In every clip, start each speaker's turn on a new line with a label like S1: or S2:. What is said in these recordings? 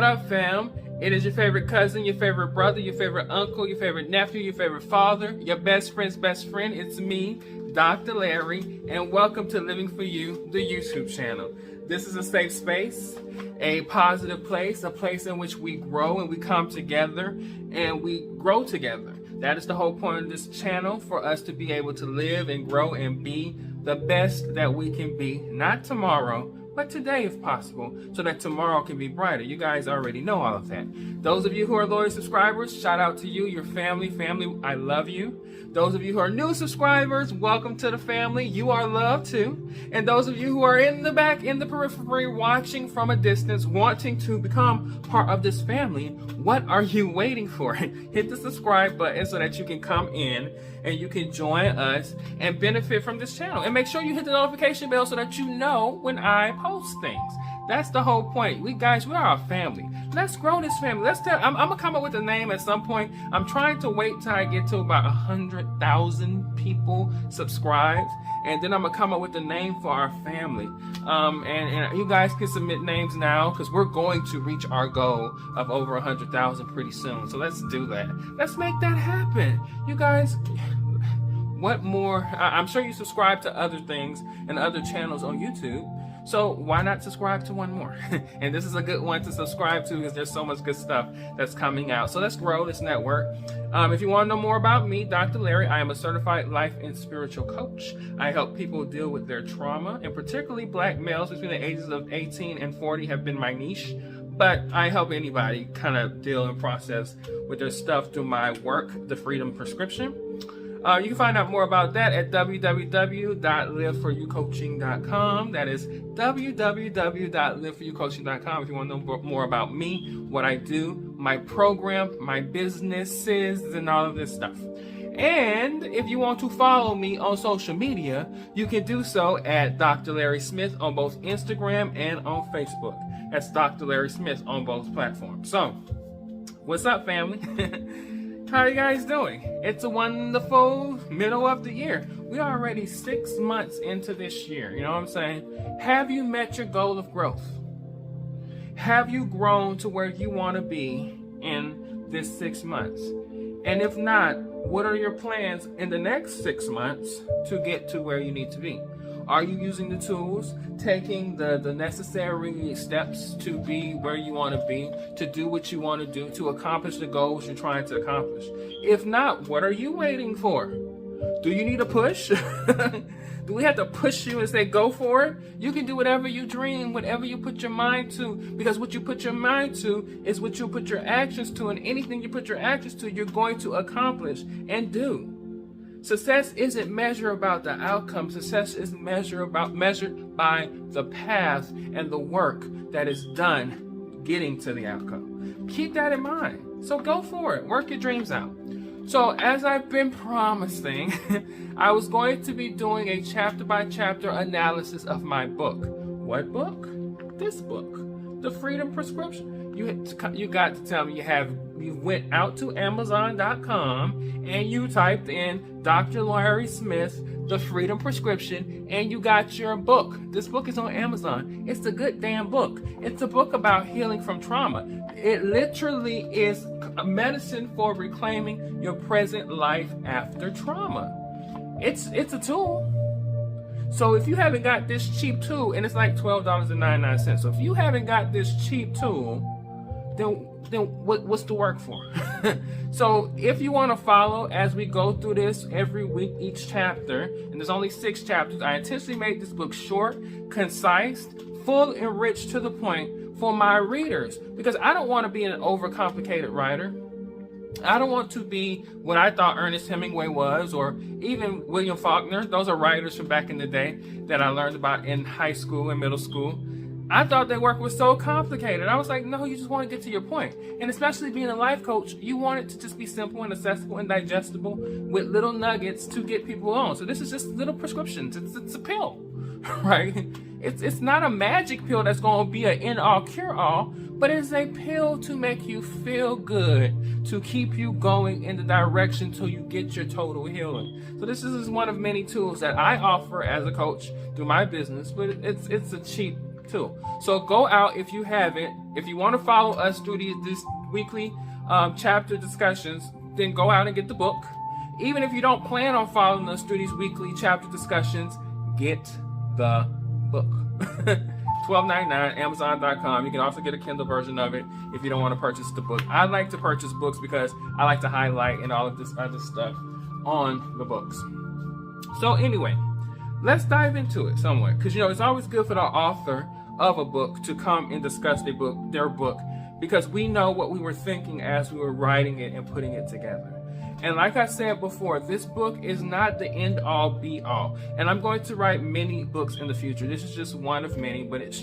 S1: up, fam? It is your favorite cousin, your favorite brother, your favorite uncle, your favorite nephew, your favorite father, your best friend's best friend. It's me, Dr. Larry, and welcome to Living For You, the YouTube channel. This is a safe space, a positive place, a place in which we grow and we come together and we grow together. That is the whole point of this channel, for us to be able to live and grow and be the best that we can be, not tomorrow, but today if possible, so that tomorrow can be brighter. You guys already know all of that. Those of you who are loyal subscribers, shout out to you, your family, I love you. Those of you who are new subscribers, welcome to the family. You are loved too. And those of you who are in the back, in the periphery, watching from a distance, wanting to become part of this family, what are you waiting for? Hit the subscribe button so that you can come in and you can join us and benefit from this channel. And make sure you hit the notification bell so that you know when I post things. That's the whole point. We are a family. Let's grow this family. I'm gonna come up with a name at some point. I'm trying to wait till I get to about 100,000 people subscribed, and then I'm gonna come up with a name for our family. And you guys can submit names now, because we're going to reach our goal of over 100,000 pretty soon. So let's do that. Let's make that happen. You guys, what more? I'm sure you subscribe to other things and other channels on YouTube. So why not subscribe to one more? And this is a good one to subscribe to, because there's so much good stuff that's coming out. So let's grow this network. If you want to know more about me, Dr. Larry, I am a certified life and spiritual coach. I help people deal with their trauma, and particularly Black males between the ages of 18 and 40 have been my niche. But I help anybody kind of deal and process with their stuff through my work, The Freedom Prescription. You can find out more about that at www.liveforyoucoaching.com. That is www.liveforyoucoaching.com if you want to know more about me, what I do, my program, my businesses, and all of this stuff. And if you want to follow me on social media, you can do so at Dr. Larry Smith on both Instagram and on Facebook. That's Dr. Larry Smith on both platforms. So, what's up, family? How are you guys doing? It's a wonderful middle of the year. We are already 6 months into this year. You know what I'm saying? Have you met your goal of growth? Have you grown to where you want to be in this 6 months? And if not, what are your plans in the next 6 months to get to where you need to be? Are you using the tools, taking the necessary steps to be where you want to be, to do what you want to do, to accomplish the goals you're trying to accomplish? If not, what are you waiting for? Do you need a push? Do we have to push you and say, go for it? You can do whatever you dream, whatever you put your mind to, because what you put your mind to is what you put your actions to, and anything you put your actions to, you're going to accomplish and do. Success isn't measured about the outcome. Success is measured by the path and the work that is done getting to the outcome. Keep that in mind. So go for it. Work your dreams out. So as I've been promising, I was going to be doing a chapter-by-chapter analysis of my book. What book? This book, The Freedom Prescription. You got to tell me you went out to Amazon.com and you typed in Dr. Larry Smith, The Freedom Prescription, and you got your book. This book is on Amazon. It's a good damn book. It's a book about healing from trauma. It literally is a medicine for reclaiming your present life after trauma. It's a tool. So if you haven't got this cheap tool, and it's like $12.99. So if you haven't got this cheap tool, then what's the work for? So if you want to follow as we go through this every week, each chapter, and there's only 6 chapters, I intentionally made this book short, concise, full, and rich to the point for my readers, because I don't want to be an overcomplicated writer. I don't want to be what I thought Ernest Hemingway was, or even William Faulkner. Those are writers from back in the day that I learned about in high school and middle school. I thought their work was so complicated. I was like, no, you just want to get to your point. And especially being a life coach, you want it to just be simple and accessible and digestible with little nuggets to get people on. So this is just little prescriptions. It's a pill, right? It's not a magic pill that's going to be an end-all, cure-all, but it's a pill to make you feel good, to keep you going in the direction till you get your total healing. So this is one of many tools that I offer as a coach through my business, but it's a cheap too. So go out if you haven't. If you want to follow us through these weekly chapter discussions, then go out and get the book. Even if you don't plan on following us through these weekly chapter discussions, get the book. $12.99, Amazon.com. You can also get a Kindle version of it if you don't want to purchase the book. I like to purchase books because I like to highlight and all of this other stuff on the books. So anyway, let's dive into it somewhat, because it's always good for the author of a book to come and discuss their book, because we know what we were thinking as we were writing it and putting it together. And like I said before, this book is not the end all be all. And I'm going to write many books in the future. This is just one of many, but it's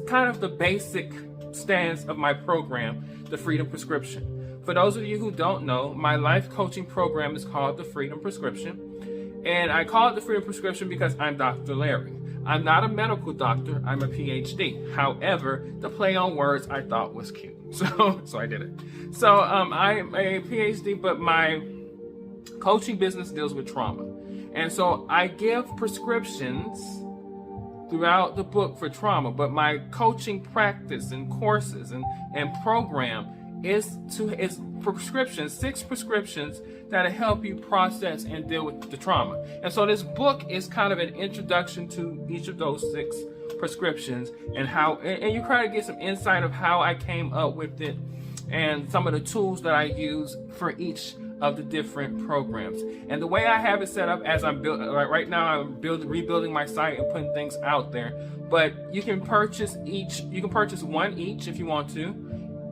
S1: kind of the basic stance of my program, the Freedom Prescription. For those of you who don't know, my life coaching program is called the Freedom Prescription. And I call it the Freedom Prescription because I'm Dr. Larry. I'm not a medical doctor, I'm a PhD. However, the play on words I thought was cute. So I did it. So I'm a PhD, but my coaching business deals with trauma. And so I give prescriptions throughout the book for trauma, but my coaching practice and courses and program is prescriptions, 6 prescriptions that'll help you process and deal with the trauma. And so this book is kind of an introduction to each of those 6 prescriptions and you kind of get some insight of how I came up with it and some of the tools that I use for each of the different programs. And the way I have it set up, as I'm building right now, I'm rebuilding my site and putting things out there. But you can purchase one each if you want to,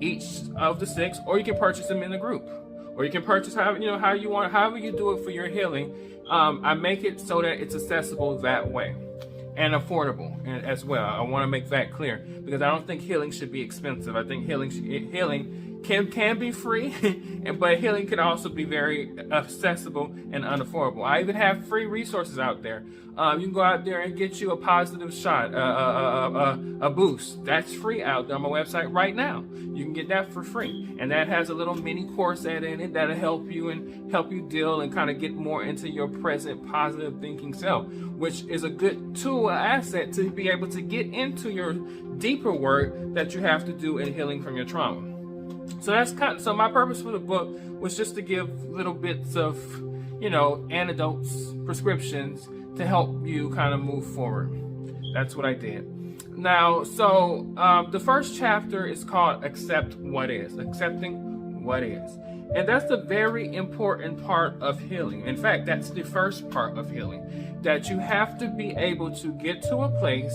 S1: each of the 6, or you can purchase them in a group, or you can purchase however you want, however you do it for your healing. I make it so that it's accessible that way and affordable as well. I want to make that clear, because I don't think healing should be expensive. I think healing can be free, but healing can also be very accessible and unaffordable. I even have free resources out there. You can go out there and get you a positive shot, a boost. That's free out there on my website right now. You can get that for free, and that has a little mini course in it that'll help you deal and kind of get more into your present positive thinking self, which is a good tool, an asset to be able to get into your deeper work that you have to do in healing from your trauma. So my purpose for the book was just to give little bits of, antidotes, prescriptions to help you kind of move forward. That's what I did. Now, so the first chapter is called Accept What Is, accepting what is. And that's a very important part of healing. In fact, that's the first part of healing, that you have to be able to get to a place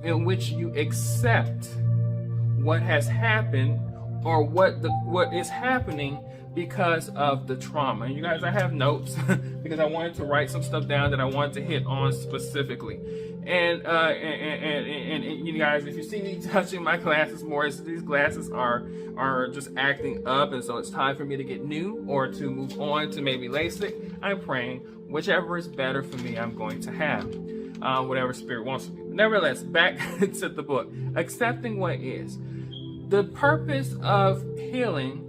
S1: in which you accept what has happened, or what is happening because of the trauma. And you guys, I have notes because I wanted to write some stuff down that I wanted to hit on specifically. And you guys, if you see me touching my glasses more, these glasses are just acting up, and so it's time for me to get new or to move on to maybe LASIK. I'm praying whichever is better for me, I'm going to have. Whatever spirit wants for me. Nevertheless, back to the book. Accepting what is. The purpose of healing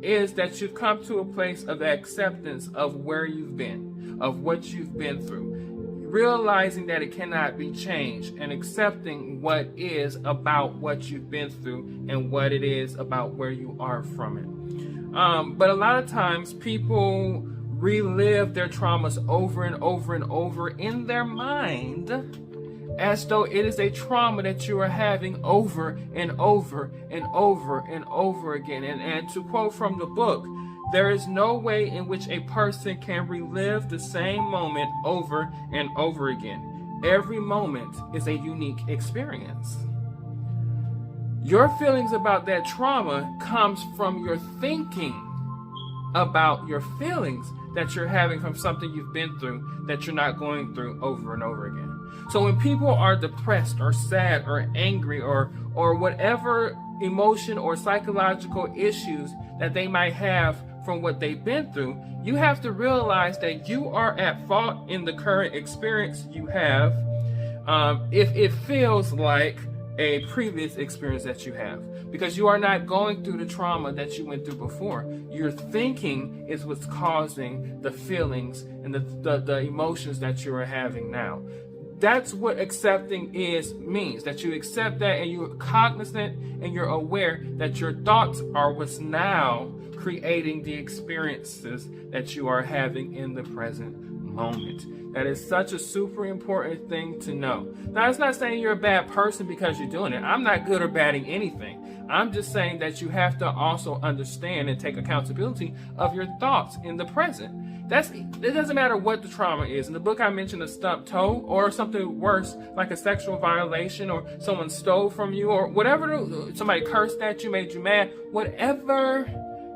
S1: is that you've come to a place of acceptance of where you've been, of what you've been through, realizing that it cannot be changed, and accepting what is about what you've been through and what it is about where you are from it. But a lot of times people relive their traumas over and over and over in their mind, as though it is a trauma that you are having over and over and over and over again. And to quote from the book, there is no way in which a person can relive the same moment over and over again. Every moment is a unique experience. Your feelings about that trauma comes from your thinking about your feelings that you're having from something you've been through that you're not going through over and over again. So when people are depressed or sad or angry or whatever emotion or psychological issues that they might have from what they've been through, you have to realize that you are at fault in the current experience you have, if it feels like a previous experience that you have, because you are not going through the trauma that you went through before. Your thinking is what's causing the feelings and the emotions that you are having now. That's what accepting means, that you accept that and you're cognizant and you're aware that your thoughts are what's now creating the experiences that you are having in the present moment. That is such a super important thing to know. Now, it's not saying you're a bad person because you're doing it. I'm not good or bad in anything. I'm just saying that you have to also understand and take accountability of your thoughts in the present. It doesn't matter what the trauma is. In the book, I mentioned a stubbed toe or something worse, like a sexual violation, or someone stole from you, or whatever, somebody cursed at you, made you mad. Whatever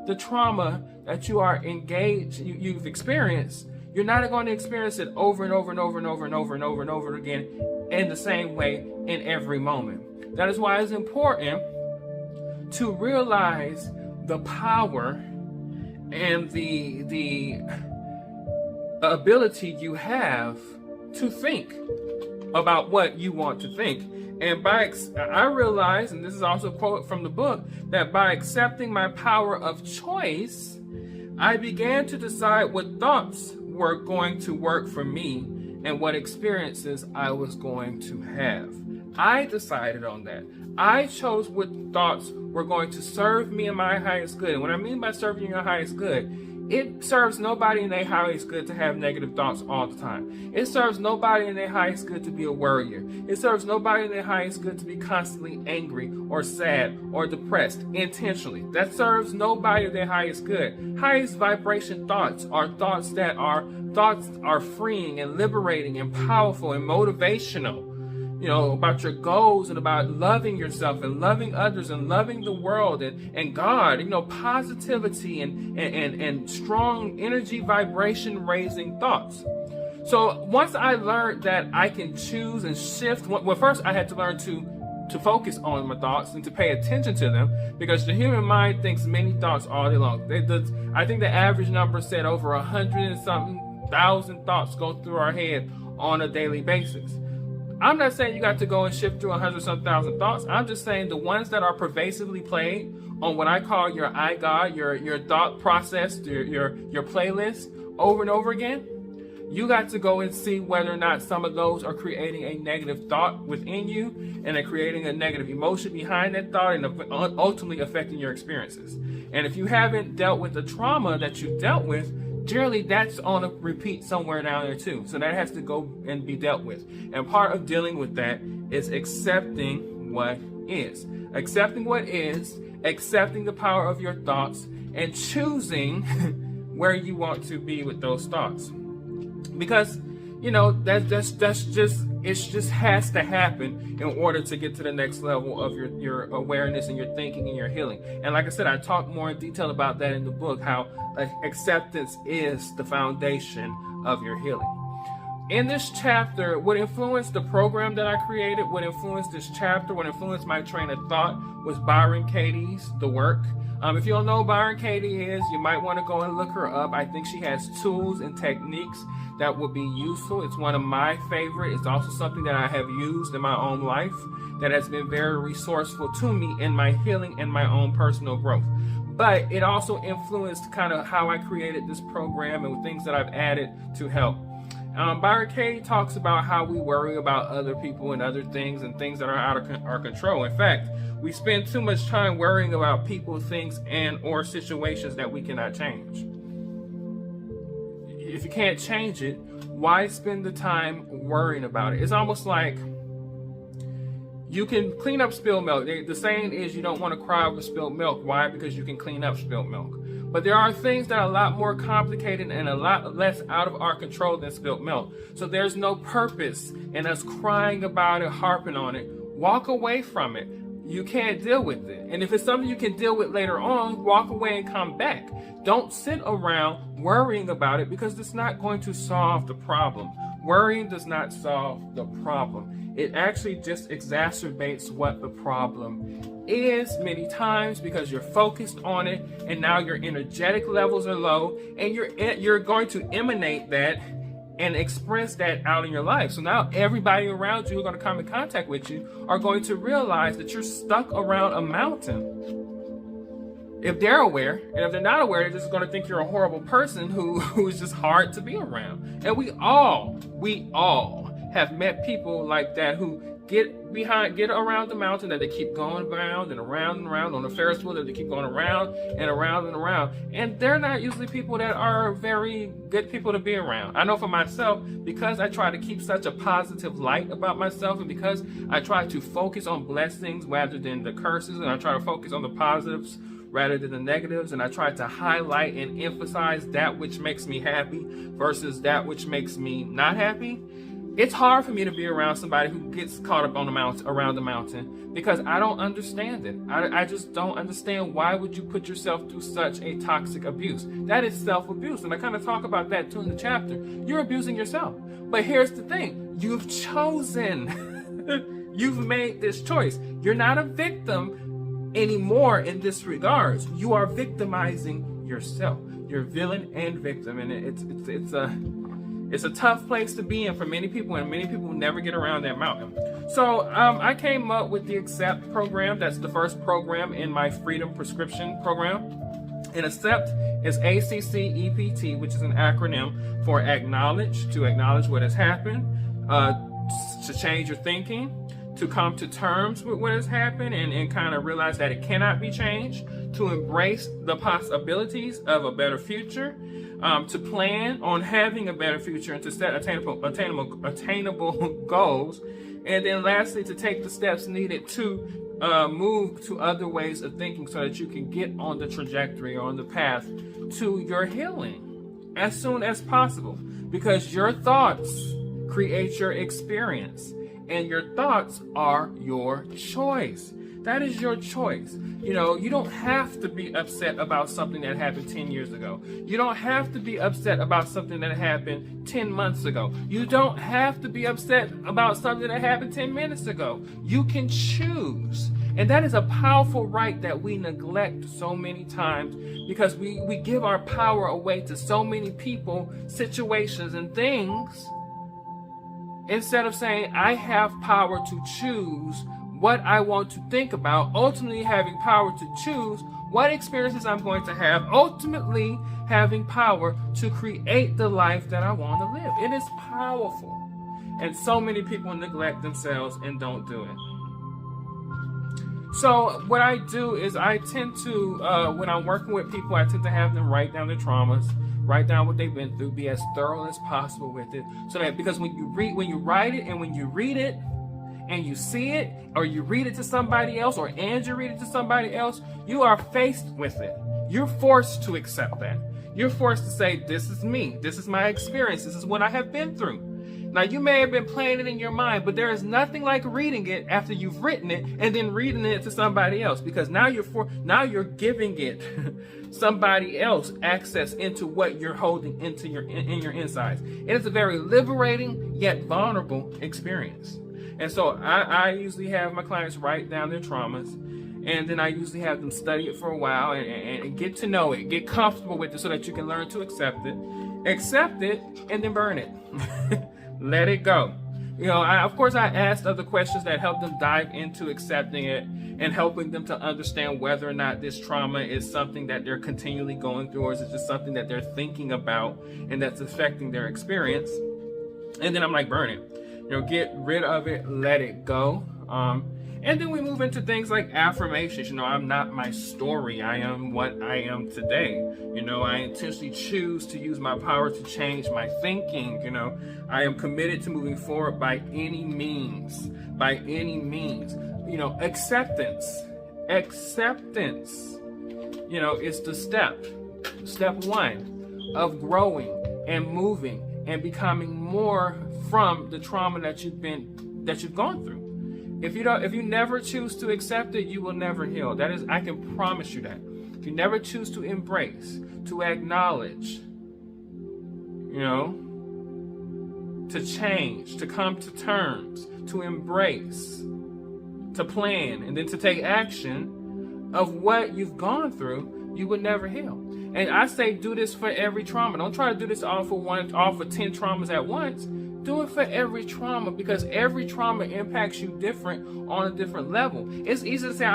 S1: the trauma that you are engaged, you've experienced, you're not going to experience it over and over and over and over and over and over and over again in the same way in every moment. That is why it's important to realize the power and the ability you have to think about what you want to think. And I realized, and this is also a quote from the book, that by accepting my power of choice, I began to decide what thoughts were going to work for me and what experiences I was going to have. I decided on that. I chose what thoughts were going to serve me in my highest good. And what I mean by serving you in your highest good, it serves nobody in their highest good to have negative thoughts all the time. It serves nobody in their highest good to be a worrier. It serves nobody in their highest good to be constantly angry or sad or depressed intentionally. That serves nobody in their highest good. Highest vibration thoughts are thoughts that are freeing and liberating and powerful and motivational. You know, about your goals and about loving yourself and loving others and loving the world and God, you know, positivity and strong energy vibration raising thoughts. So once I learned that I can choose and shift, well, first I had to learn to focus on my thoughts and to pay attention to them, because the human mind thinks many thoughts all day long. I think the average number said over 100 and something thousand thoughts go through our head on a daily basis. I'm not saying you got to go and shift through 100-some thousand thoughts. I'm just saying the ones that are pervasively played on what I call your iGod, your thought process, your playlist over and over again. You got to go and see whether or not some of those are creating a negative thought within you, and they're creating a negative emotion behind that thought, and ultimately affecting your experiences. And if you haven't dealt with the trauma that you dealt with, generally that's on a repeat somewhere down there too. So that has to go and be dealt with. And part of dealing with that is accepting what is. Accepting what is, accepting the power of your thoughts, and choosing where you want to be with those thoughts. Because, you know, it just has to happen in order to get to the next level of your awareness and your thinking and your healing. And like I said, I talk more in detail about that in the book, how acceptance is the foundation of your healing. In this chapter, what influenced the program that I created, what influenced this chapter, what influenced my train of thought was Byron Katie's The Work. If you don't know who Byron Katie is, you might want to go and look her up. I think she has tools and techniques that would be useful. It's one of my favorite. It's also something that I have used in my own life that has been very resourceful to me in my healing and my own personal growth. But it also influenced kind of how I created this program and things that I've added to help. Byron Katie talks about how we worry about other people and other things and things that are out of our control. In fact, we spend too much time worrying about people, things, and or situations that we cannot change. If you can't change it, why spend the time worrying about it? It's almost like you can clean up spilled milk. The saying is you don't want to cry over spilled milk. Why? Because you can clean up spilled milk. But there are things that are a lot more complicated and a lot less out of our control than spilled milk. So there's no purpose in us crying about it, harping on it. Walk away from it. You can't deal with it. And if it's something you can deal with later on, walk away and come back. Don't sit around worrying about it, because it's not going to solve the problem. Worrying does not solve the problem. It actually just exacerbates what the problem is many times, because you're focused on it and now your energetic levels are low, and you're going to emanate that and express that out in your life. So now everybody around you who are going to come in contact with you are going to realize that you're stuck around a mountain. If they're aware, and if they're not aware, they're just going to think you're a horrible person who is just hard to be around. And we all have met people like that who get around the mountain, that they keep going around and around and around on a Ferris wheel, that they keep going around and around and around. And they're not usually people that are very good people to be around. I know for myself, because I try to keep such a positive light about myself, and because I try to focus on blessings rather than the curses, and I try to focus on the positives rather than the negatives, and I try to highlight and emphasize that which makes me happy versus that which makes me not happy. It's hard for me to be around somebody who gets caught up on the mountain, around the mountain, because I don't understand it. I just don't understand, why would you put yourself through such a toxic abuse? That is self-abuse, and I kind of talk about that too in the chapter. You're abusing yourself. But here's the thing. You've chosen. You've made this choice. You're not a victim anymore in this regards. You are victimizing yourself. You're villain and victim, and it's a tough place to be in for many people, and many people never get around that mountain. So I came up with the ACCEPT program. That's the first program in my Freedom Prescription program. And ACCEPT is ACCEPT, which is an acronym for acknowledge, to acknowledge what has happened, to change your thinking, to come to terms with what has happened and kind of realize that it cannot be changed, to embrace the possibilities of a better future, to plan on having a better future, and to set attainable goals, and then lastly, to take the steps needed to move to other ways of thinking so that you can get on the trajectory or on the path to your healing as soon as possible, because your thoughts create your experience, and your thoughts are your choice. That is your choice. You know, you don't have to be upset about something that happened 10 years ago. You don't have to be upset about something that happened 10 months ago. You don't have to be upset about something that happened 10 minutes ago. You can choose. And that is a powerful right that we neglect so many times, because we give our power away to so many people, situations, and things, instead of saying, I have power to choose what I want to think about, ultimately having power to choose what experiences I'm going to have, ultimately having power to create the life that I want to live. It is powerful. And so many people neglect themselves and don't do it. So what I do is I tend to, when I'm working with people, I tend to have them write down their traumas, write down what they've been through, be as thorough as possible with it. So that, because when you write it and when you read it, and you see it, or you read it to somebody else, or you read it to somebody else, you are faced with it. You're forced to accept that. You're forced to say, this is me. This is my experience. This is what I have been through. Now, you may have been playing it in your mind, but there is nothing like reading it after you've written it and then reading it to somebody else, because now you're giving it somebody else access into what you're holding into in your insides. It is a very liberating yet vulnerable experience. And so I usually have my clients write down their traumas, and then I usually have them study it for a while and get to know it, get comfortable with it, so that you can learn to accept it, and then burn it. Let it go. You know, of course, I asked other questions that help them dive into accepting it and helping them to understand whether or not this trauma is something that they're continually going through, or is it just something that they're thinking about and that's affecting their experience. And then I'm like, burn it. You know, get rid of it, let it go. And then we move into things like affirmations. You know, I'm not my story. I am what I am today. You know, I intentionally choose to use my power to change my thinking. You know, I am committed to moving forward by any means. By any means. You know, acceptance. Acceptance, you know, is the step one of growing and moving and becoming more from the trauma that you've gone through. If you never choose to accept it, you will never heal. That is, I can promise you that. If you never choose to embrace, to acknowledge, you know, to change, to come to terms, to embrace, to plan, and then to take action of what you've gone through, you would never heal. And I say do this for every trauma. Don't try to do this all for 10 traumas at once. Do it for every trauma, because every trauma impacts you different on a different level. It's easy to say,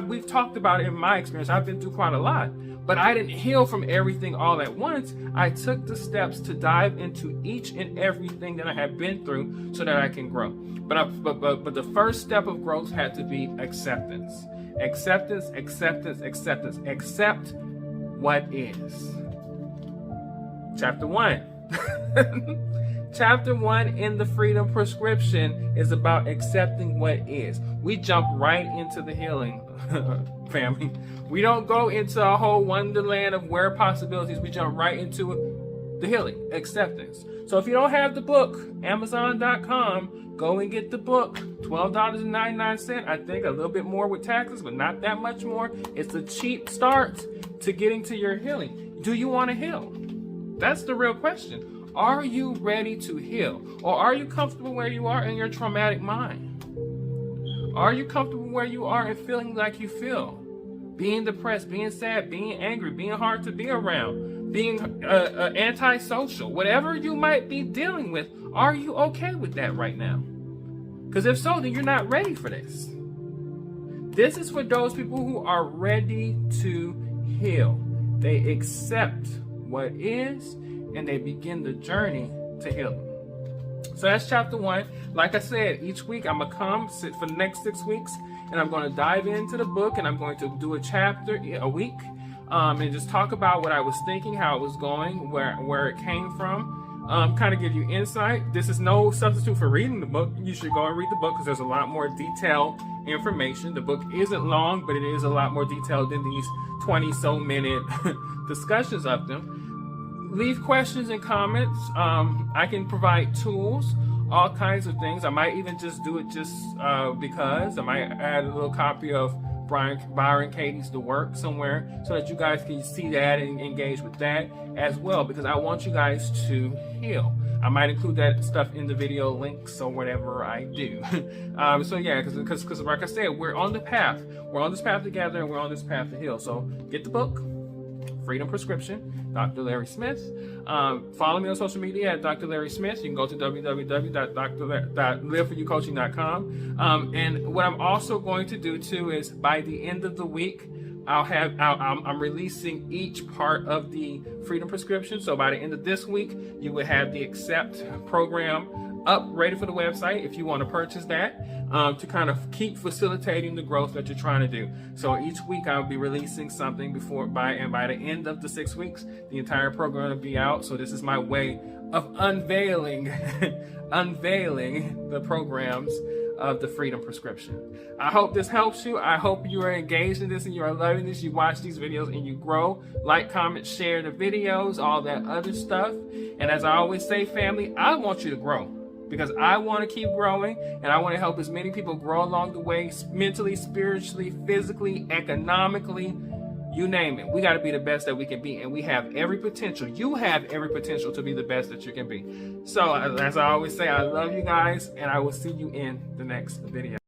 S1: we've talked about it in my experience. I've been through quite a lot, but I didn't heal from everything all at once. I took the steps to dive into each and everything that I have been through so that I can grow. But the first step of growth had to be acceptance. Acceptance. Accept what is. Chapter 1. Chapter 1 in the Freedom Prescription is about accepting what is. We jump right into the healing, family. We don't go into a whole wonderland of where possibilities. We jump right into the healing, acceptance. So if you don't have the book, Amazon.com, go and get the book. $12.99. I think a little bit more with taxes, but not that much more. It's a cheap start to getting to your healing. Do you want to heal? That's the real question. Are you ready to heal? Or are you comfortable where you are in your traumatic mind? Are you comfortable where you are and feeling like you feel? Being depressed, being sad, being angry, being hard to be around, being antisocial, whatever you might be dealing with, are you okay with that right now? Because if so, then you're not ready for this. This is for those people who are ready to heal. They accept what is, and they begin the journey to healing. So that's chapter 1. Like I said, each week I'm gonna sit for the next 6 weeks, and I'm going to dive into the book, and I'm going to do a chapter a week, and just talk about what I was thinking, how it was going, where it came from, kind of give you insight. This is no substitute for reading the book. You should go and read the book because there's a lot more detailed information. The book isn't long, but it is a lot more detailed than these 20-so-minute discussions of them. Leave questions and comments. I can provide tools, all kinds of things. I might even just do it just because. I might add a little copy of Byron Katie's The Work somewhere so that you guys can see that and engage with that as well, because I want you guys to heal. I might include that stuff in the video links or whatever I do. So yeah, because like I said, we're on the path. We're on this path together, and we're on this path to heal. So get the book, Freedom Prescription, Dr. Larry Smith. Follow me on social media at Dr. Larry Smith. You can go to www.liveforyoucoaching.com. And what I'm also going to do too is by the end of the week, I'm releasing each part of the Freedom Prescription. So by the end of this week, you will have the Accept program up, ready for the website if you want to purchase that, to kind of keep facilitating the growth that you're trying to do. So each week I'll be releasing something by the end of the 6 weeks, the entire program will be out. So this is my way of unveiling the programs of the Freedom Prescription. I hope this helps you. I hope you are engaged in this and you are loving this. You watch these videos and you grow. Like, comment, share the videos, all that other stuff. And as I always say, family, I want you to grow, because I want to keep growing, and I want to help as many people grow along the way, mentally, spiritually, physically, economically, you name it. We got to be the best that we can be, and we have every potential. You have every potential to be the best that you can be. So as I always say, I love you guys, and I will see you in the next video.